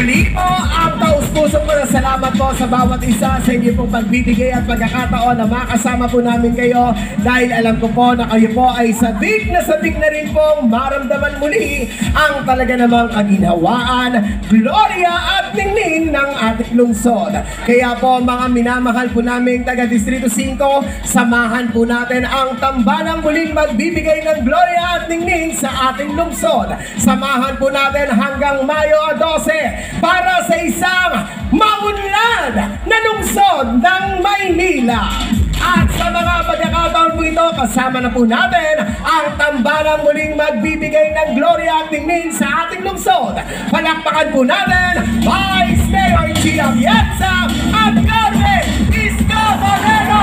Muli po ang taus-pusong salamat po sa bawat isa sa inyo pong pagbibigay at pagkakataon na makasama po namin kayo dahil alam ko po na kayo po ay sabik na rin pong maramdaman muli ang talaga namang kaginhawaan, Gloria at ningning ng ating lungsod. Kaya po mga minamahal po namin taga Distrito 5, samahan po natin ang tambalang muling magbibigay ng Gloria at ningning sa ating lungsod. Samahan po natin hanggang Mayo 12 para sa isang maunlad na lungsod ng Maynila. At sa mga pagkakataon po ito, kasama na po natin ang tambalang muling magbibigay ng Gloria at ningning sa ating lungsod. Palakpakan po natin Vice Mayor Gia Atienza at Yorme Isko Moreno.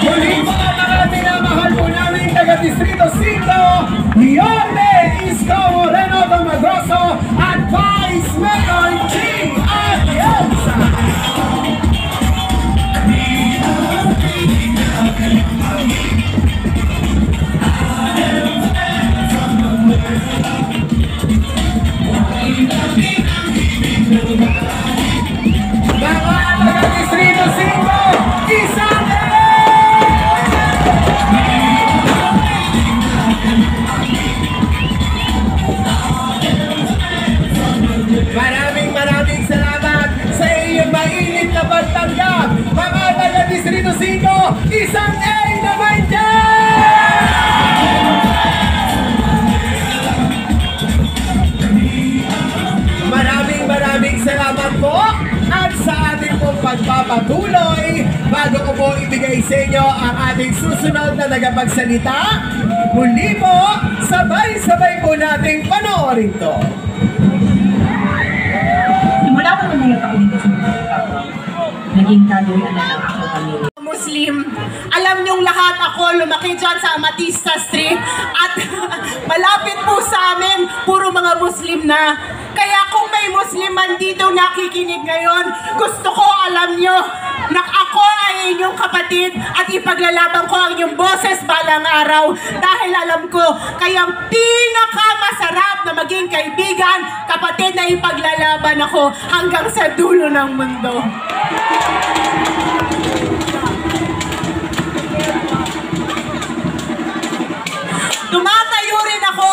Muli po mga minamahal po namin taga Distrito 5, Yorme Isko Moreno Domagroso at Vice Mayor Gia Atienza. Maraming salamat sa inyong mainit na pagtanggap. Mga taga Distrito 5, isang A naman dyan! Maraming salamat po at sa ating pong pagpapatuloy. Bago ko po ibigay sa inyo ang ating susunod na tagapagsalita, muli po, sabay-sabay po nating panoorin to. Mula ko ng mga taon dito sa naging kagawin na lang ako kami. Muslim, alam niyong lahat ako lumaki dyan sa Amatista Street at malapit po sa amin, puro mga Muslim na. Kaya kung may Muslim man dito nakikinig ngayon, gusto ko alam niyo na ako ay inyong kapatid at ipaglalaban ko ang inyong boses balang araw dahil alam ko kayang pinakamasarap na maging kaibigan, kapatid na ipaglalaban ako hanggang sa dulo ng mundo. Tumatayo rin ako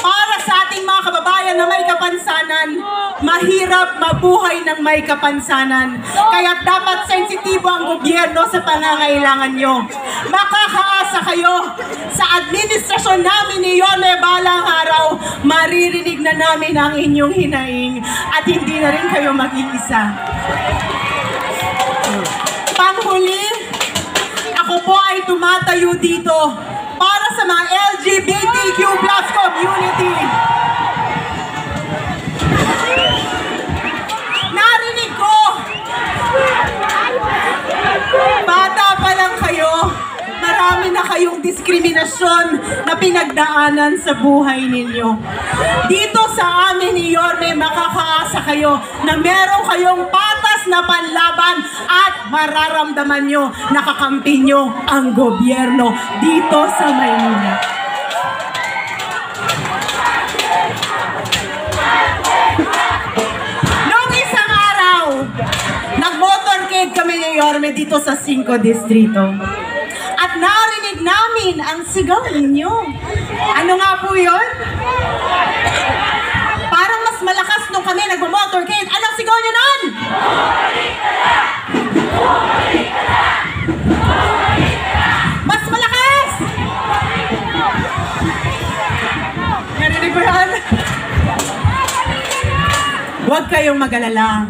para sa ating mga kababayan na may kapansanan. Mahirap mabuhay ng may kapansanan. Kaya dapat sensitibo ang gobyerno sa pangangailangan nyo. Makakaasa kayo sa administrasyon namin ni Yorme balang araw. Maririnig na namin ang inyong hinaing at hindi na rin kayo mag-iisa. Panghuli, ako po ay tumatayo dito para sa mga LGBTQ+ community. Narinig ko, bata pa lang kayo, marami na kayong diskriminasyon na pinagdaanan sa buhay ninyo. Dito sa amin ni Yorme, makakaasa kayo na meron kayong patas na panlaban at mararamdaman nyo, nakakampi nyo ang gobyerno dito sa Maynila. Noong isang araw, nag-motorcade kami ni Yorme dito sa 5 Distrito. At narinig namin ang sigaw ninyo. Ano nga po yun? Parang mas malakas nung kami nag-motorcade. Anong sigaw nyo nun? Mas malakas! Narinig ko yan? Huwag kayong mag-alala.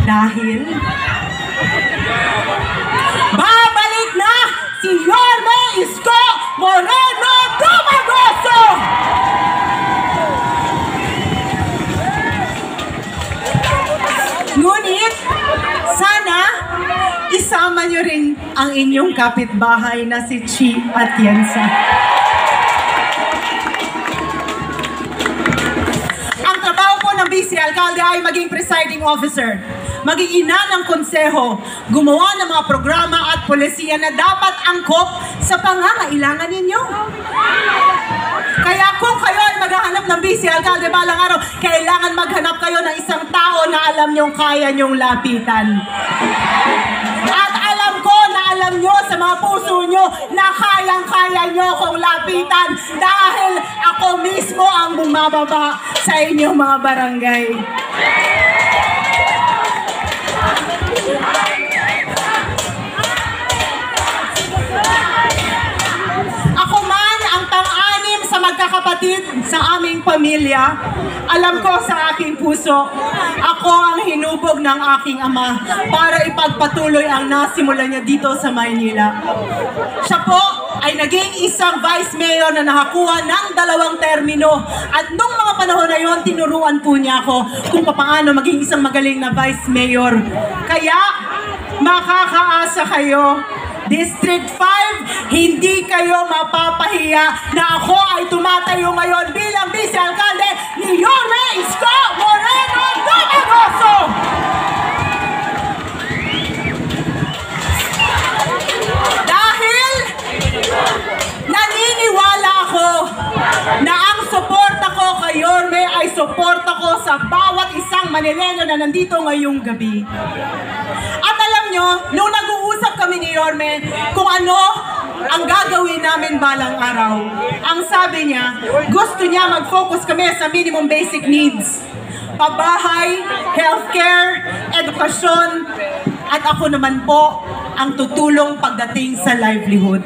Dahil babalik na si Yorme Isko Moreno Domagroso! Ngunit, sana isama nyo rin ang inyong kapitbahay na si Gia Atienza. Ang trabaho po ng Vice Alcalde ay maging presiding officer. maging ina ng konseho, gumawa ng mga programa at polisiya na dapat angkop sa pangangailangan ninyo. Kaya kung kayo ay maghahanap ng vice alkalde balang araw, kailangan maghanap kayo ng isang tao na alam nyong kaya nyong lapitan. At alam ko na alam nyo sa mga puso nyo na kayang-kaya nyo kong lapitan dahil ako mismo ang bumababa sa inyong mga barangay. Ako man ang pang-anim sa magkakapatid sa aming pamilya. Alam ko sa aking puso, ako ang hinubog ng aking ama para ipagpatuloy ang nasimulan niya dito sa Maynila. Siya po ay naging isang vice mayor na nakakuha ng 2 termino. At nung mga panahon na yon, tinuruan po niya ako kung paano maging isang magaling na vice mayor. Kaya, makakaasa kayo. District 5, hindi kayo mapapahiya na ako ay tumatayo ngayon bilang vice alkalde ni Yorme Isko Moreno Dumagoso! Dahil naniniwala ako na ang suporta ko kay Yorme ay suporta ko sa bawat isang Manileño na nandito ngayong gabi. At alam nyo, nung nag-uusap kami ni Yorme kung ano ang gagawin namin balang araw, ang sabi niya, gusto niya mag-focus kami sa minimum basic needs. Pabahay, healthcare, edukasyon, at ako naman po ang tutulong pagdating sa livelihood.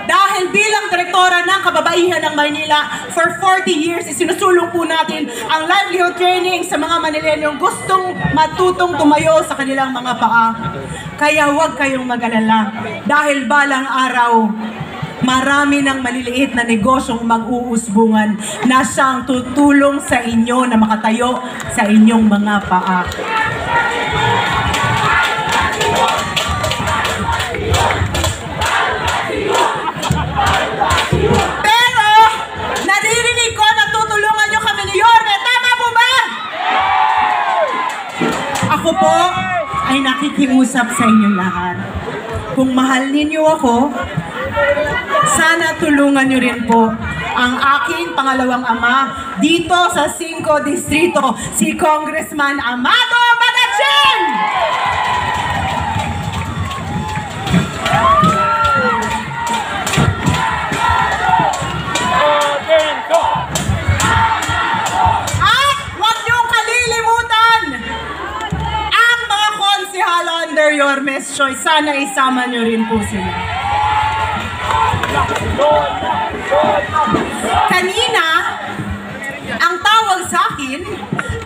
Dahil bilang direktora ng kababaihan ng Maynila, for 40 years, isinusulong po natin ang livelihood training sa mga Manileñong gustong matutong tumayo sa kanilang mga paa. Kaya huwag kayong mag-alala. Dahil balang araw, marami ng maliliit na negosyong mag-uusbungan na siyang tutulong sa inyo na makatayo sa inyong mga paa. Pero, naririnig ko na tutulungan nyo kami ni Yorme. Tama po ba? Ako po ay nakikiusap sa inyo lahat. Kung mahal ninyo ako, sana tulungan nyo rin po ang aking pangalawang ama dito sa 5 distrito, si Congressman Amado Bagachin! At huwag niyong kalilimutan ang mga konsehal under Yorme's choice. Sana isama niyo rin po sila. Kanina, ang tawag sa akin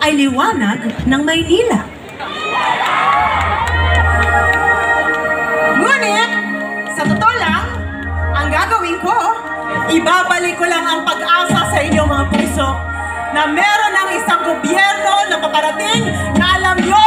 ay liwanag ng Maynila. Ngunit, sa totoo lang, ang gagawin ko, ibabalik ko lang ang pag-asa sa inyong mga puso na meron ng isang gobyerno na paparating na alam nyo,